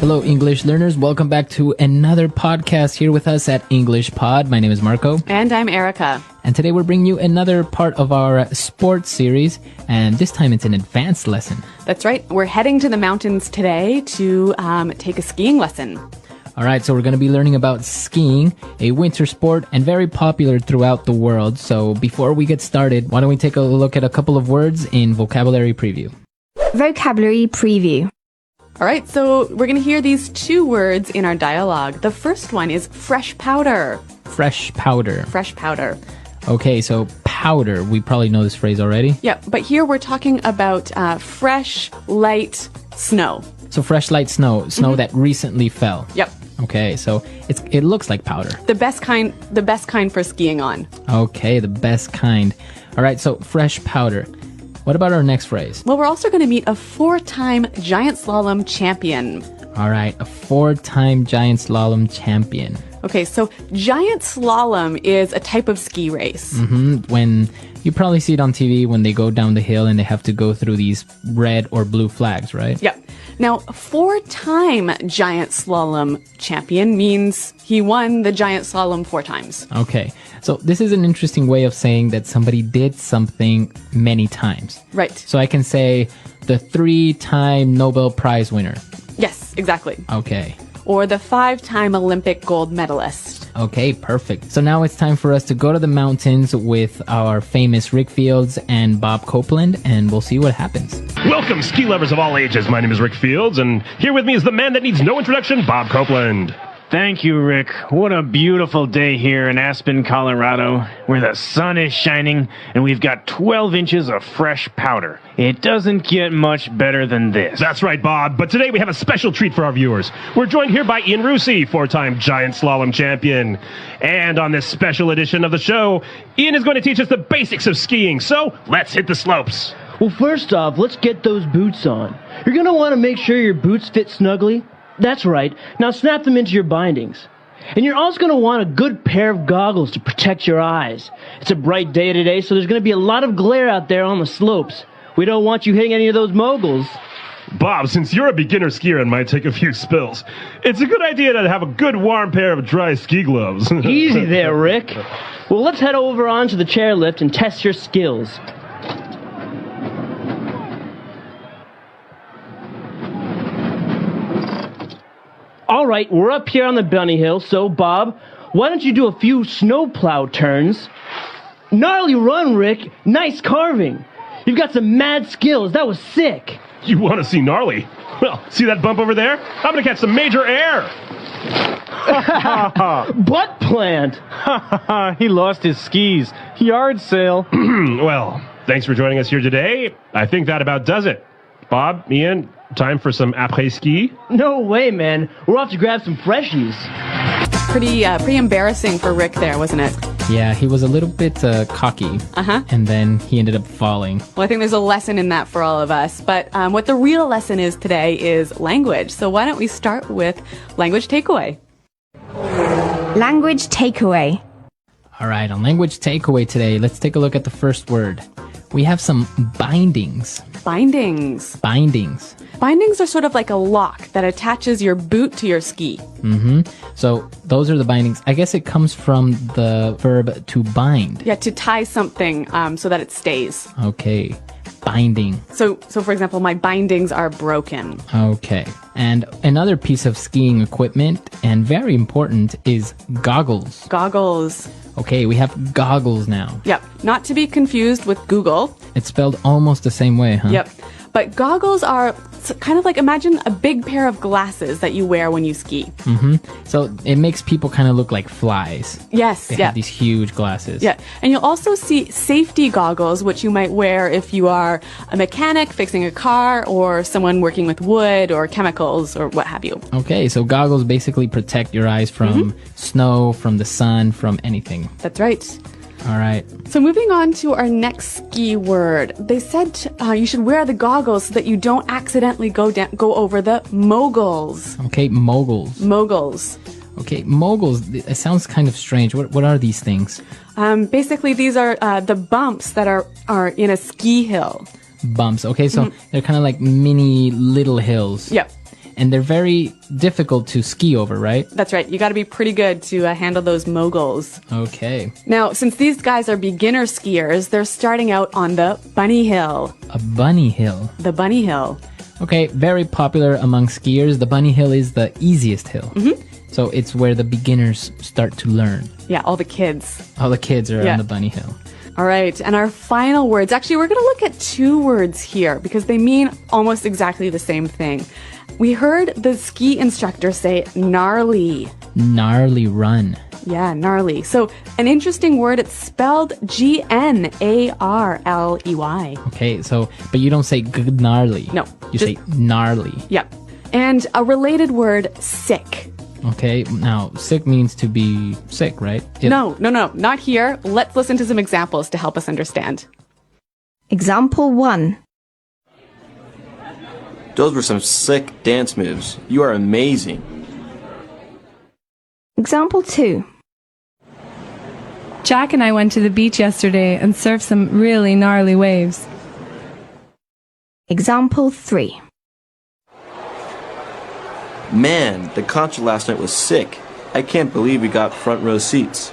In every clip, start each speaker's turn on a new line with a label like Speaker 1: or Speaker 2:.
Speaker 1: Hello, English learners. Welcome back to another podcast here with us at English Pod. My name is Marco.
Speaker 2: And I'm Erica.
Speaker 1: And today we're bringing you another part of our sports series. And this time it's an advanced lesson.
Speaker 2: That's right. We're heading to the mountains today to take a skiing lesson.
Speaker 1: All right, so we're going to be learning about skiing, a winter sport and very popular throughout the world. So before we get started, why don't we take a look at a couple of words in vocabulary preview.
Speaker 3: Vocabulary preview.
Speaker 2: All right, so we're going to hear these two words in our dialogue. The first one is fresh powder.
Speaker 1: Fresh powder.
Speaker 2: Fresh powder.
Speaker 1: Okay, so powder. We probably know this phrase already.
Speaker 2: Yeah, but here we're talking about fresh, light snow.
Speaker 1: So fresh, light snow that recently fell.
Speaker 2: Yep.
Speaker 1: Okay, so it looks like powder.
Speaker 2: The best kind for skiing on.
Speaker 1: Okay, the best kind. All right, so fresh powder. What about our next phrase?
Speaker 2: Well, we're also going to meet a 4-time giant slalom champion.
Speaker 1: All right, a 4-time giant slalom champion.
Speaker 2: Okay, so giant slalom is a type of ski race.
Speaker 1: When you probably see it on TV when they go down the hill and they have to go through these red or blue flags, right?
Speaker 2: Yep. Now, 4-time giant slalom champion means he won the giant slalom 4 times.
Speaker 1: Okay, so this is an interesting way of saying that somebody did something many times.
Speaker 2: Right.
Speaker 1: So I can say the 3-time Nobel Prize winner.
Speaker 2: Yes, exactly.
Speaker 1: Okay.
Speaker 2: Or the 5-time Olympic gold medalist.
Speaker 1: Okay, perfect. So now it's time for us to go to the mountains with our famous Rick Fields and Bob Copeland, and we'll see what happens.
Speaker 4: Welcome, ski lovers of all ages. My name is Rick Fields, and here with me is the man that needs no introduction, Bob Copeland.
Speaker 5: Thank you, Rick. What a beautiful day here in Aspen, Colorado, where the sun is shining and we've got 12 inches of fresh powder. It doesn't get much better than this.
Speaker 4: That's right, Bob, but today we have a special treat for our viewers. We're joined here by Ian Rusi, 4-time giant slalom champion. And on this special edition of the show, Ian is going to teach us the basics of skiing, so let's hit the slopes.
Speaker 6: Well, first off, let's get those boots on. You're going to want to make sure your boots fit snugly. That's right. Now snap them into your bindings. And you're also going to want a good pair of goggles to protect your eyes. It's a bright day today, so there's going to be a lot of glare out there on the slopes. We don't want you hitting any of those moguls.
Speaker 4: Bob, since you're a beginner skier and might take a few spills, it's a good idea to have a good warm pair of dry ski gloves.
Speaker 6: Easy there, Rick. Well, let's head over onto the chairlift and test your skills. All right, we're up here on the bunny hill, so Bob, why don't you do a few snowplow turns? Gnarly run, Rick. Nice carving. You've got some mad skills. That was sick.
Speaker 4: You want to see gnarly? Well, see that bump over there? I'm going to catch some major air.
Speaker 6: Butt plant.
Speaker 5: He lost his skis. Yard sale.
Speaker 4: Well, thanks for joining us here today. I think that about does it. Bob, Ian, time for some après-ski?
Speaker 6: No way, man. We're off to grab some freshies.
Speaker 2: Pretty embarrassing for Rick there, wasn't it?
Speaker 1: Yeah, he was a little bit cocky. And then he ended up falling.
Speaker 2: Well, I think there's a lesson in that for all of us. But what the real lesson is today is language. So why don't we start with language takeaway?
Speaker 3: Language takeaway.
Speaker 1: All right, on language takeaway today, let's take a look at the first word. We have some bindings.
Speaker 2: Bindings.
Speaker 1: Bindings.
Speaker 2: Bindings are sort of like a lock that attaches your boot to your ski.
Speaker 1: So those are the bindings. I guess it comes from the verb to bind.
Speaker 2: Yeah, to tie something so that it stays.
Speaker 1: Okay, binding.
Speaker 2: So for example, my bindings are broken.
Speaker 1: Okay. And another piece of skiing equipment, and very important, is goggles.
Speaker 2: Goggles.
Speaker 1: Okay, we have goggles now.
Speaker 2: Yep. Not to be confused with Google.
Speaker 1: It's spelled almost the same way, huh?
Speaker 2: Yep. But goggles are kind of like, imagine a big pair of glasses that you wear when you ski.
Speaker 1: So it makes people kind of look like flies.
Speaker 2: Yes.
Speaker 1: They
Speaker 2: Yeah.
Speaker 1: have these huge glasses.
Speaker 2: Yeah. And you'll also see safety goggles, which you might wear if you are a mechanic fixing a car or someone working with wood or chemicals or what have you.
Speaker 1: Okay, so goggles basically protect your eyes from snow, from the sun, from anything.
Speaker 2: That's right.
Speaker 1: All right.
Speaker 2: So moving on to our next ski word. They said you should wear the goggles so that you don't accidentally go over the moguls.
Speaker 1: Okay, moguls.
Speaker 2: Moguls.
Speaker 1: Okay, moguls. It sounds kind of strange. What are these things?
Speaker 2: Basically, these are the bumps that are in a ski hill.
Speaker 1: Bumps. Okay, so they're kind of like mini little hills.
Speaker 2: Yep.
Speaker 1: and they're very difficult to ski over, right?
Speaker 2: That's right. You got to be pretty good to handle those moguls.
Speaker 1: Okay.
Speaker 2: Now, since these guys are beginner skiers, they're starting out on the bunny hill.
Speaker 1: A bunny hill.
Speaker 2: The bunny hill.
Speaker 1: Okay, very popular among skiers. The bunny hill is the easiest hill. So it's where the beginners start to learn.
Speaker 2: Yeah, all the kids.
Speaker 1: All the kids are
Speaker 2: Yeah.
Speaker 1: on the bunny hill.
Speaker 2: All right, and our final words. Actually, we're going to look at two words here because they mean almost exactly the same thing. We heard the ski instructor say gnarly.
Speaker 1: Gnarly run.
Speaker 2: Yeah, gnarly. So, an interesting word, it's spelled Gnarley.
Speaker 1: Okay, so, but you don't say gnarly.
Speaker 2: No,
Speaker 1: You
Speaker 2: just-
Speaker 1: say gnarly.
Speaker 2: Yep. And a related word, sick.
Speaker 1: Okay, now, sick means to be sick, right?
Speaker 2: No, not here. Let's listen to some examples to help us understand.
Speaker 3: Example 1.
Speaker 7: Those were some sick dance moves. You are amazing.
Speaker 3: Example 2.
Speaker 8: Jack and I went to the beach yesterday and surfed some really gnarly waves.
Speaker 3: Example 3.
Speaker 7: Man, the concert last night was sick. I can't believe we got front row seats.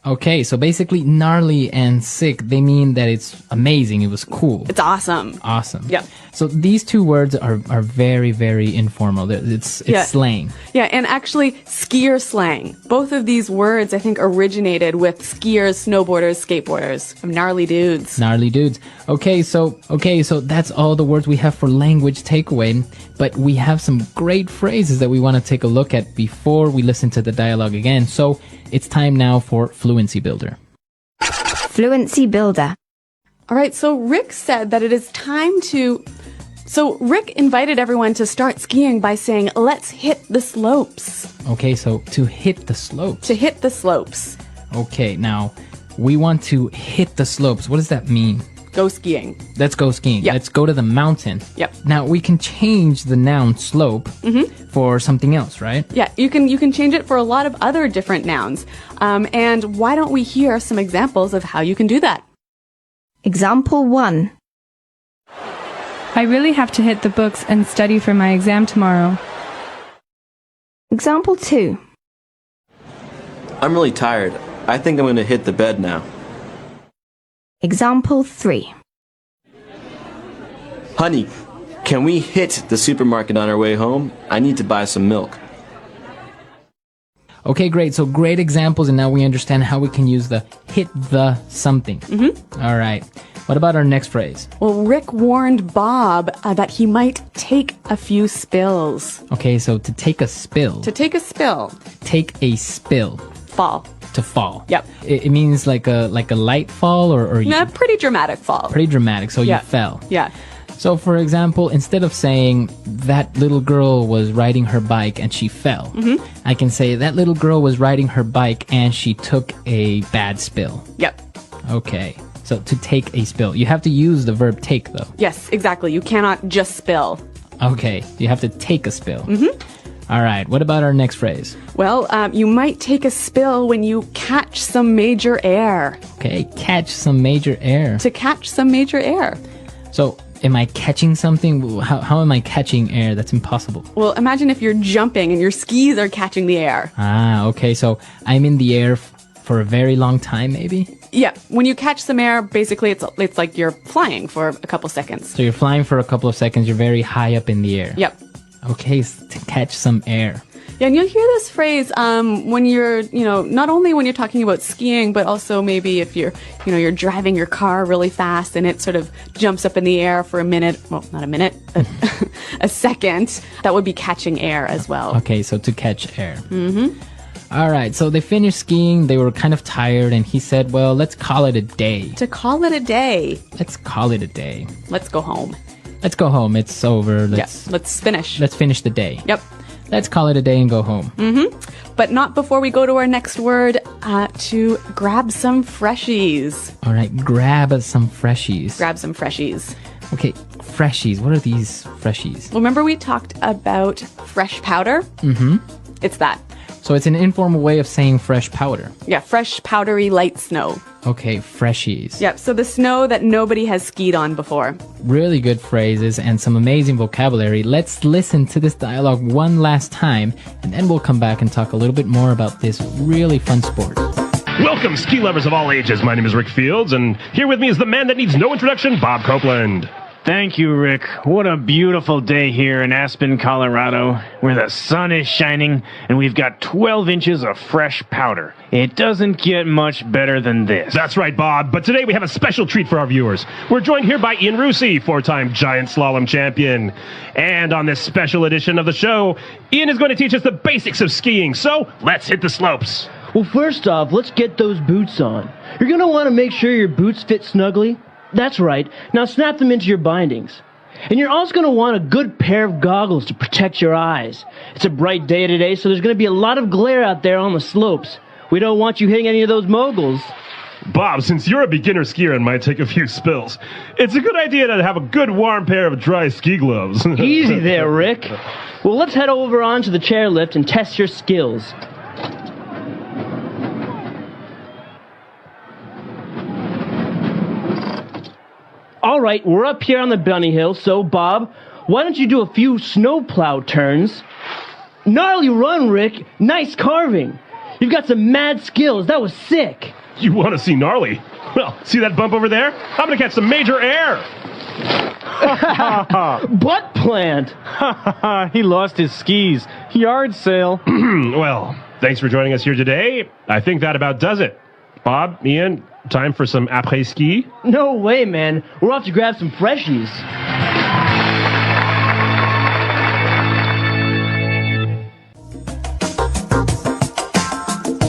Speaker 1: Okay, so basically gnarly and sick, they mean that it's amazing, it was cool.
Speaker 2: It's awesome.
Speaker 1: Awesome.
Speaker 2: Yep.
Speaker 1: So these two words are very, very informal. It's
Speaker 2: Yeah.
Speaker 1: slang.
Speaker 2: Yeah, and actually, skier slang. Both of these words, I think, originated with skiers, snowboarders, skateboarders. Gnarly dudes.
Speaker 1: Gnarly dudes. Okay, so that's all the words we have for language takeaway, but we have some great phrases that we want to take a look at before we listen to the dialogue again. So it's time now for Fluency Builder.
Speaker 3: Fluency Builder.
Speaker 2: All right, so Rick said that it is time to... So Rick invited everyone to start skiing by saying, let's hit the slopes.
Speaker 1: Okay, so to hit the slopes.
Speaker 2: To hit the slopes.
Speaker 1: Okay, now we want to hit the slopes. What does that mean?
Speaker 2: Go skiing.
Speaker 1: Let's go skiing.
Speaker 2: Yep.
Speaker 1: Let's go to the mountain.
Speaker 2: Yep.
Speaker 1: Now we can change the noun slope for something else, right?
Speaker 2: Yeah, you can change it for a lot of other different nouns. And why don't we hear some examples of how you can do that?
Speaker 3: Example 1.
Speaker 8: I really have to hit the books and study for my exam tomorrow.
Speaker 3: Example 2.
Speaker 7: I'm really tired. I think I'm going to hit the bed now.
Speaker 3: Example 3.
Speaker 7: Honey, can we hit the supermarket on our way home? I need to buy some milk.
Speaker 1: Okay, great. So great examples, and now we understand how we can use the hit the something. All right. What about our next phrase?
Speaker 2: Well, Rick warned Bob that he might take a few spills.
Speaker 1: Okay, so to take a spill.
Speaker 2: To take a spill.
Speaker 1: Take a spill.
Speaker 2: Fall.
Speaker 1: To fall.
Speaker 2: Yep.
Speaker 1: It means like a light fall or
Speaker 2: A pretty dramatic fall.
Speaker 1: pretty dramatic. So
Speaker 2: Yeah.
Speaker 1: you fell.
Speaker 2: Yeah.
Speaker 1: So for example, instead of saying that little girl was riding her bike and she fell, I can say that little girl was riding her bike and she took a bad spill.
Speaker 2: Yep.
Speaker 1: Okay. So to take a spill, you have to use the verb take though.
Speaker 2: Yes, exactly. You cannot just spill.
Speaker 1: Okay. You have to take a spill. All right. What about our next phrase?
Speaker 2: Well, you might take a spill when you catch some major air.
Speaker 1: Okay. Catch some major air.
Speaker 2: To catch some major air.
Speaker 1: So am I catching something? How am I catching air? That's impossible.
Speaker 2: Well, imagine if you're jumping and your skis are catching the air.
Speaker 1: Ah, okay. So I'm in the air for a very long time, maybe?
Speaker 2: Yeah, when you catch some air, basically it's like you're flying for a couple seconds.
Speaker 1: So you're flying for a couple of seconds. You're very high up in the air.
Speaker 2: Yep.
Speaker 1: Okay, to catch some air.
Speaker 2: Yeah, and you'll hear this phrase when you're, not only when you're talking about skiing, but also maybe if you're driving your car really fast and it sort of jumps up in the air for a minute. Well, not a minute, but a second. That would be catching air as well.
Speaker 1: Okay, so to catch air. All right, so they finished skiing. They were kind of tired, and he said, well, let's call it a day.
Speaker 2: To call it a day,
Speaker 1: Let's call it a day.
Speaker 2: let's go home.
Speaker 1: Let's go home. It's over.
Speaker 2: Let's finish.
Speaker 1: Let's finish the day.
Speaker 2: Yep.
Speaker 1: Let's call it a day and go home.
Speaker 2: But not before we go to our next word, to grab some freshies.
Speaker 1: All right, grab some freshies.
Speaker 2: Grab some freshies.
Speaker 1: Okay, freshies. What are these freshies?
Speaker 2: Well, remember we talked about fresh powder? Mm-hmm. It's that.
Speaker 1: So it's an informal way of saying fresh powder.
Speaker 2: Yeah, fresh, powdery, light snow.
Speaker 1: Okay, freshies.
Speaker 2: Yep, so the snow that nobody has skied on before.
Speaker 1: Really good phrases and some amazing vocabulary. Let's listen to this dialogue one last time, and then we'll come back and talk a little bit more about this really fun sport.
Speaker 4: Welcome, ski lovers of all ages. My name is Rick Fields, and here with me is the man that needs no introduction, Bob Copeland.
Speaker 5: Thank you, Rick. What a beautiful day here in Aspen, Colorado, where the sun is shining and we've got 12 inches of fresh powder. It doesn't get much better than this.
Speaker 4: That's right, Bob. But today we have a special treat for our viewers. We're joined here by Ian Rusi, four-time giant slalom champion. And on this special edition of the show, Ian is going to teach us the basics of skiing. So let's hit the slopes.
Speaker 6: Well, first off, let's get those boots on. You're going to want to make sure your boots fit snugly. That's right. Now snap them into your bindings. And you're also going to want a good pair of goggles to protect your eyes. It's a bright day today, so there's going to be a lot of glare out there on the slopes. We don't want you hitting any of those moguls.
Speaker 4: Bob, since you're a beginner skier and might take a few spills, it's a good idea to have a good warm pair of dry ski gloves.
Speaker 6: Easy there, Rick. Well, let's head over onto the chairlift and test your skills. All right, we're up here on the bunny hill, so Bob, why don't you do a few snowplow turns? Gnarly run, Rick. Nice carving. You've got some mad skills. That was sick.
Speaker 4: You want to see gnarly? Well, see that bump over there? I'm going to catch some major air.
Speaker 6: Butt plant.
Speaker 5: He lost his skis. Yard sale.
Speaker 4: Well, thanks for joining us here today. I think that about does it. Bob, Ian, time for some après-ski?
Speaker 6: No way, man. We're off to grab some freshies.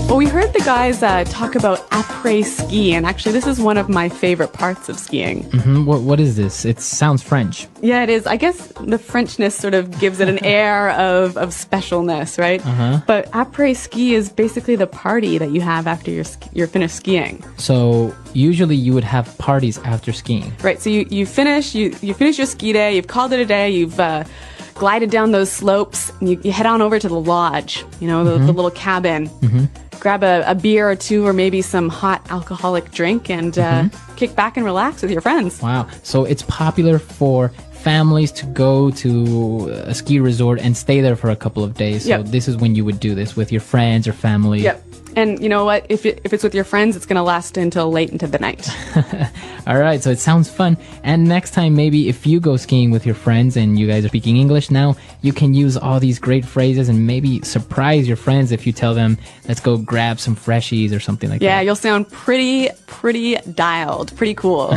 Speaker 2: Well, we heard the guys talk about après-ski, and actually this is one of my favorite parts of skiing.
Speaker 1: What is this? It sounds French.
Speaker 2: Yeah, it is. I guess the Frenchness sort of gives it an air of specialness, right? But après-ski is basically the party that you have after you're finished skiing.
Speaker 1: So usually you would have parties after skiing.
Speaker 2: Right, so you finish your ski day, you've called it a day, you've glided down those slopes, and you head on over to the lodge, the little cabin. Grab a beer or two or maybe some hot alcoholic drink and kick back and relax with your friends.
Speaker 1: Wow. So it's popular for families to go to a ski resort and stay there for a couple of days. So this is when you would do this with your friends or family.
Speaker 2: Yep. And you know what? If it's with your friends, it's going to last until late into the night.
Speaker 1: All right, so it sounds fun. And next time, maybe if you go skiing with your friends and you guys are speaking English now, you can use all these great phrases and maybe surprise your friends if you tell them, let's go grab some freshies or something like that.
Speaker 2: Yeah, you'll sound pretty dialed, pretty cool.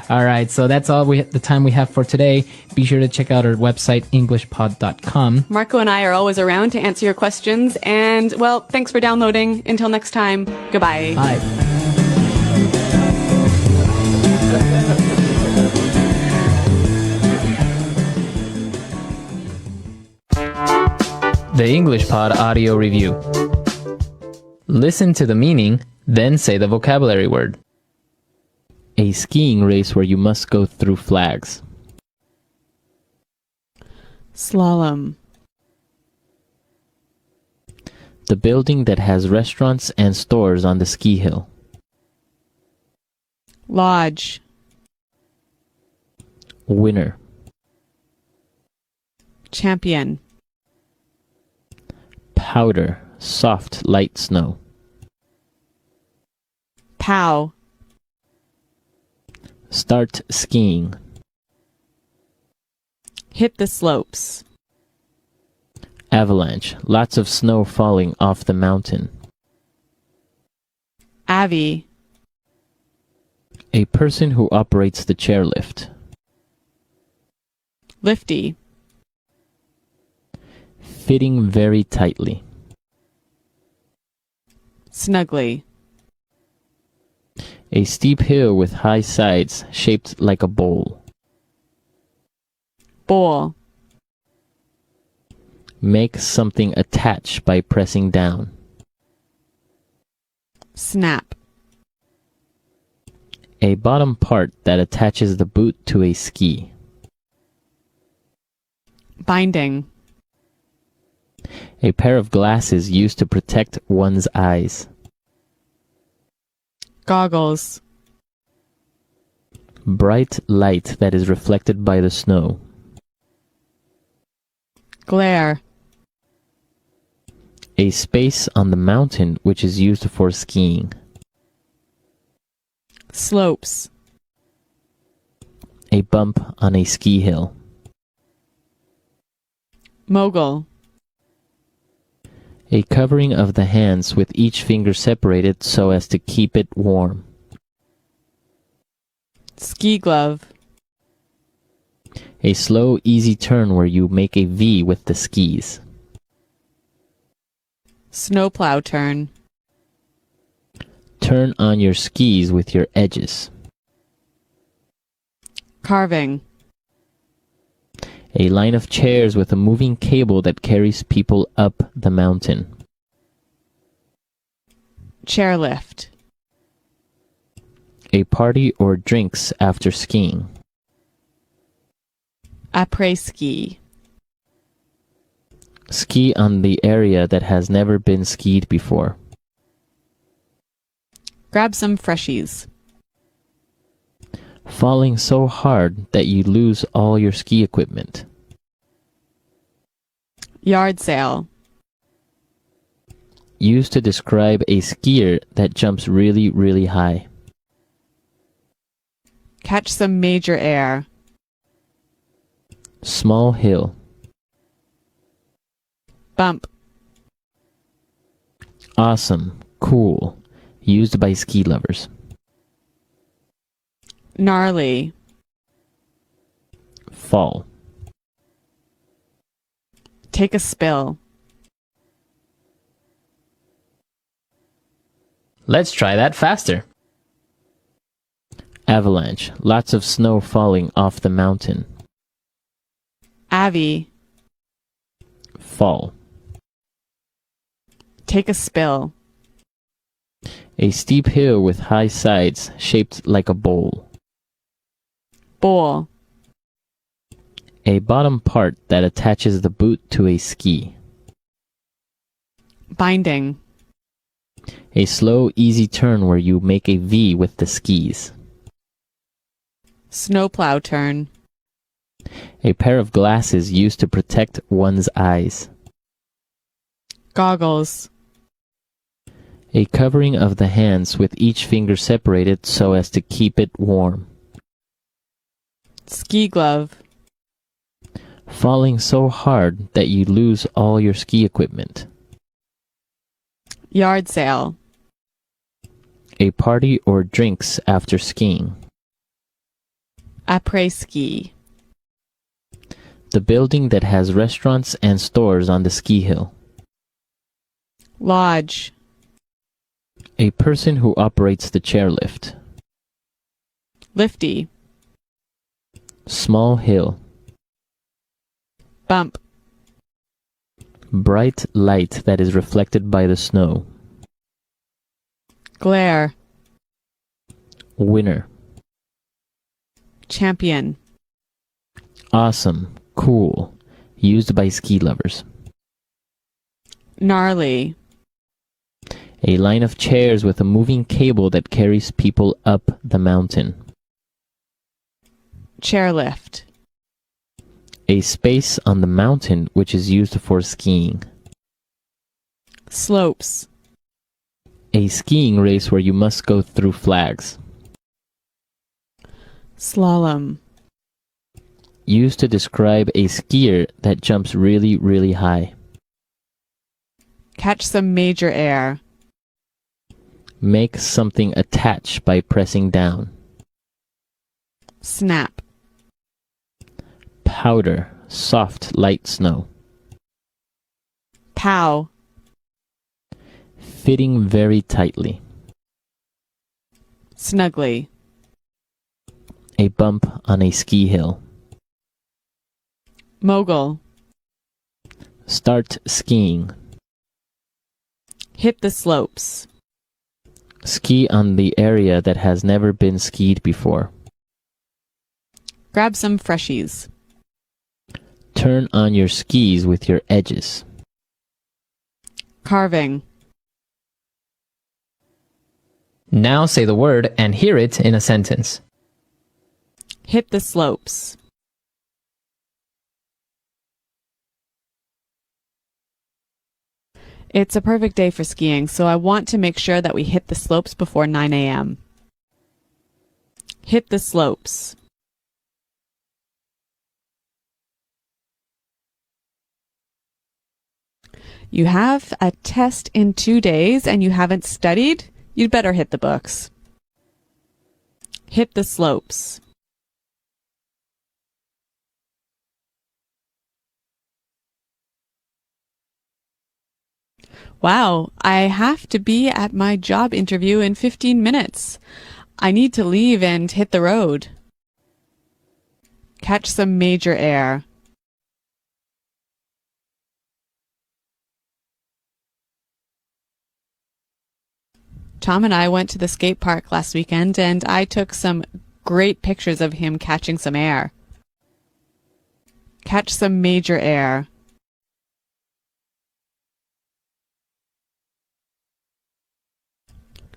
Speaker 1: All right, so that's all the time we have for today. Be sure to check out our website, englishpod.com.
Speaker 2: Marco and I are always around to answer your questions. And, well, thanks for downloading. Until next time, goodbye.
Speaker 1: Bye. The English Pod Audio Review. Listen to the meaning, then say the vocabulary word. A skiing race where you must go through flags.
Speaker 9: Slalom.
Speaker 1: The building that has restaurants and stores on the ski hill.
Speaker 9: Lodge.
Speaker 1: Winner.
Speaker 9: Champion.
Speaker 1: Powder, soft, light snow.
Speaker 9: Pow.
Speaker 1: Start skiing.
Speaker 9: Hit the slopes.
Speaker 1: Avalanche, lots of snow falling off the mountain.
Speaker 9: Avi.
Speaker 1: A person who operates the chairlift.
Speaker 9: Lifty.
Speaker 1: Fitting very tightly.
Speaker 9: Snugly.
Speaker 1: A steep hill with high sides shaped like a bowl.
Speaker 9: Bowl.
Speaker 1: Make something attach by pressing down.
Speaker 9: Snap.
Speaker 1: A bottom part that attaches the boot to a ski.
Speaker 9: Binding.
Speaker 1: A pair of glasses used to protect one's eyes.
Speaker 9: Goggles.
Speaker 1: Bright light that is reflected by the snow.
Speaker 9: Glare.
Speaker 1: A space on the mountain which is used for skiing.
Speaker 9: Slopes.
Speaker 1: A bump on a ski hill.
Speaker 9: Mogul.
Speaker 1: A covering of the hands with each finger separated so as to keep it warm.
Speaker 9: Ski glove.
Speaker 1: A slow, easy turn where you make a V with the skis.
Speaker 9: Snowplow turn.
Speaker 1: Turn on your skis with your edges.
Speaker 9: Carving.
Speaker 1: A line of chairs with a moving cable that carries people up the mountain.
Speaker 9: Chairlift.
Speaker 1: A party or drinks after skiing.
Speaker 9: Après-ski.
Speaker 1: Ski on the area that has never been skied before.
Speaker 9: Grab some freshies.
Speaker 1: Falling so hard that you lose all your ski equipment.
Speaker 9: Yard sale.
Speaker 1: Used to describe a skier that jumps really, really high.
Speaker 9: Catch some major air.
Speaker 1: Small hill.
Speaker 9: Bump.
Speaker 1: Awesome. Cool. Used by ski lovers.
Speaker 9: Gnarly.
Speaker 1: Fall.
Speaker 9: Take a spill.
Speaker 1: Let's try that faster. Avalanche. Lots of snow falling off the mountain.
Speaker 9: Avi.
Speaker 1: Fall.
Speaker 9: Take a spill.
Speaker 1: A steep hill with high sides shaped like a bowl.
Speaker 9: Bowl.
Speaker 1: A bottom part that attaches the boot to a ski.
Speaker 9: Binding.
Speaker 1: A slow, easy turn where you make a V with the skis.
Speaker 9: Snowplow turn.
Speaker 1: A pair of glasses used to protect one's eyes.
Speaker 9: Goggles.
Speaker 1: A covering of the hands with each finger separated so as to keep it warm.
Speaker 9: Ski glove.
Speaker 1: Falling so hard that you lose all your ski equipment.
Speaker 9: Yard sale.
Speaker 1: A party or drinks after skiing.
Speaker 9: Après-ski.
Speaker 1: The building that has restaurants and stores on the ski hill.
Speaker 9: Lodge.
Speaker 1: A person who operates the chairlift.
Speaker 9: Lifty.
Speaker 1: Small hill.
Speaker 9: Bump.
Speaker 1: Bright light that is reflected by the snow.
Speaker 9: Glare.
Speaker 1: Winner.
Speaker 9: Champion.
Speaker 1: Awesome. Cool. Used by ski lovers.
Speaker 9: Gnarly.
Speaker 1: A line of chairs with a moving cable that carries people up the mountain.
Speaker 9: Chairlift.
Speaker 1: A space on the mountain which is used for skiing.
Speaker 9: Slopes.
Speaker 1: A skiing race where you must go through flags.
Speaker 9: Slalom.
Speaker 1: Used to describe a skier that jumps really, really high.
Speaker 9: Catch some major air.
Speaker 1: Make something attach by pressing down.
Speaker 9: Snap.
Speaker 1: Powder, soft, light snow.
Speaker 9: Pow.
Speaker 1: Fitting very tightly.
Speaker 9: Snugly.
Speaker 1: A bump on a ski hill.
Speaker 9: Mogul.
Speaker 1: Start skiing.
Speaker 9: Hit the slopes.
Speaker 1: Ski on the area that has never been skied before.
Speaker 9: Grab some freshies.
Speaker 1: Turn on your skis with your edges.
Speaker 9: Carving.
Speaker 1: Now say the word and hear it in a sentence.
Speaker 9: Hit the slopes. It's a perfect day for skiing, so I want to make sure that we hit the slopes before 9 a.m. Hit the slopes. You have a test in 2 days and you haven't studied? You'd better hit the books. Hit the slopes. Wow, I have to be at my job interview in 15 minutes. I need to leave and hit the road. Catch some major air. Tom and I went to the skate park last weekend and I took some great pictures of him catching some air. Catch some major air.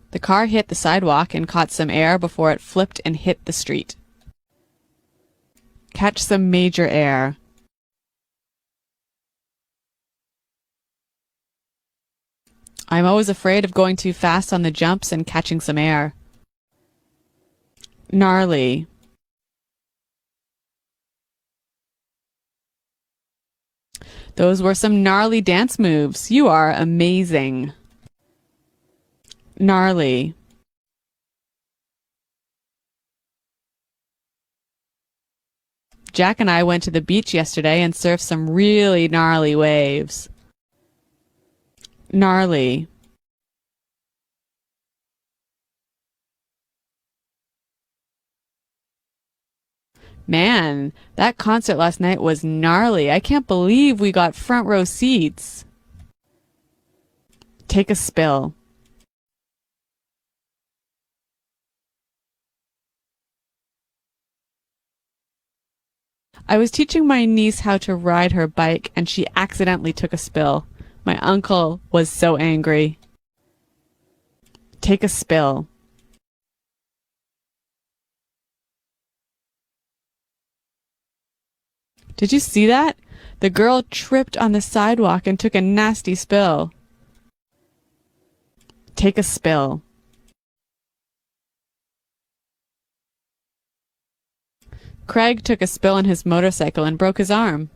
Speaker 9: The car hit the sidewalk and caught some air before it flipped and hit the street. Catch some major air. I'm always afraid of going too fast on the jumps and catching some air. Gnarly. Those were some gnarly dance moves. You are amazing. Gnarly. Jack and I went to the beach yesterday and surfed some really gnarly waves. Gnarly. Man, that concert last night was gnarly. I can't believe we got front row seats. Take a spill. I was teaching my niece how to ride her bike and she accidentally took a spill. My uncle was so angry. Take a spill. Did you see that? The girl tripped on the sidewalk and took a nasty spill. Take a spill. Craig took a spill on his motorcycle and broke his arm.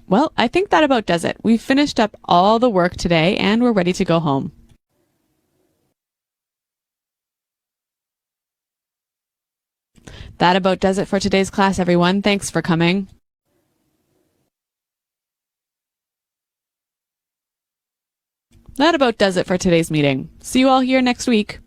Speaker 9: Well, I think that about does it. We've finished up all the work today and we're ready to go home. That about does it for today's class, everyone. Thanks for coming. That about does it for today's meeting. See you all here next week.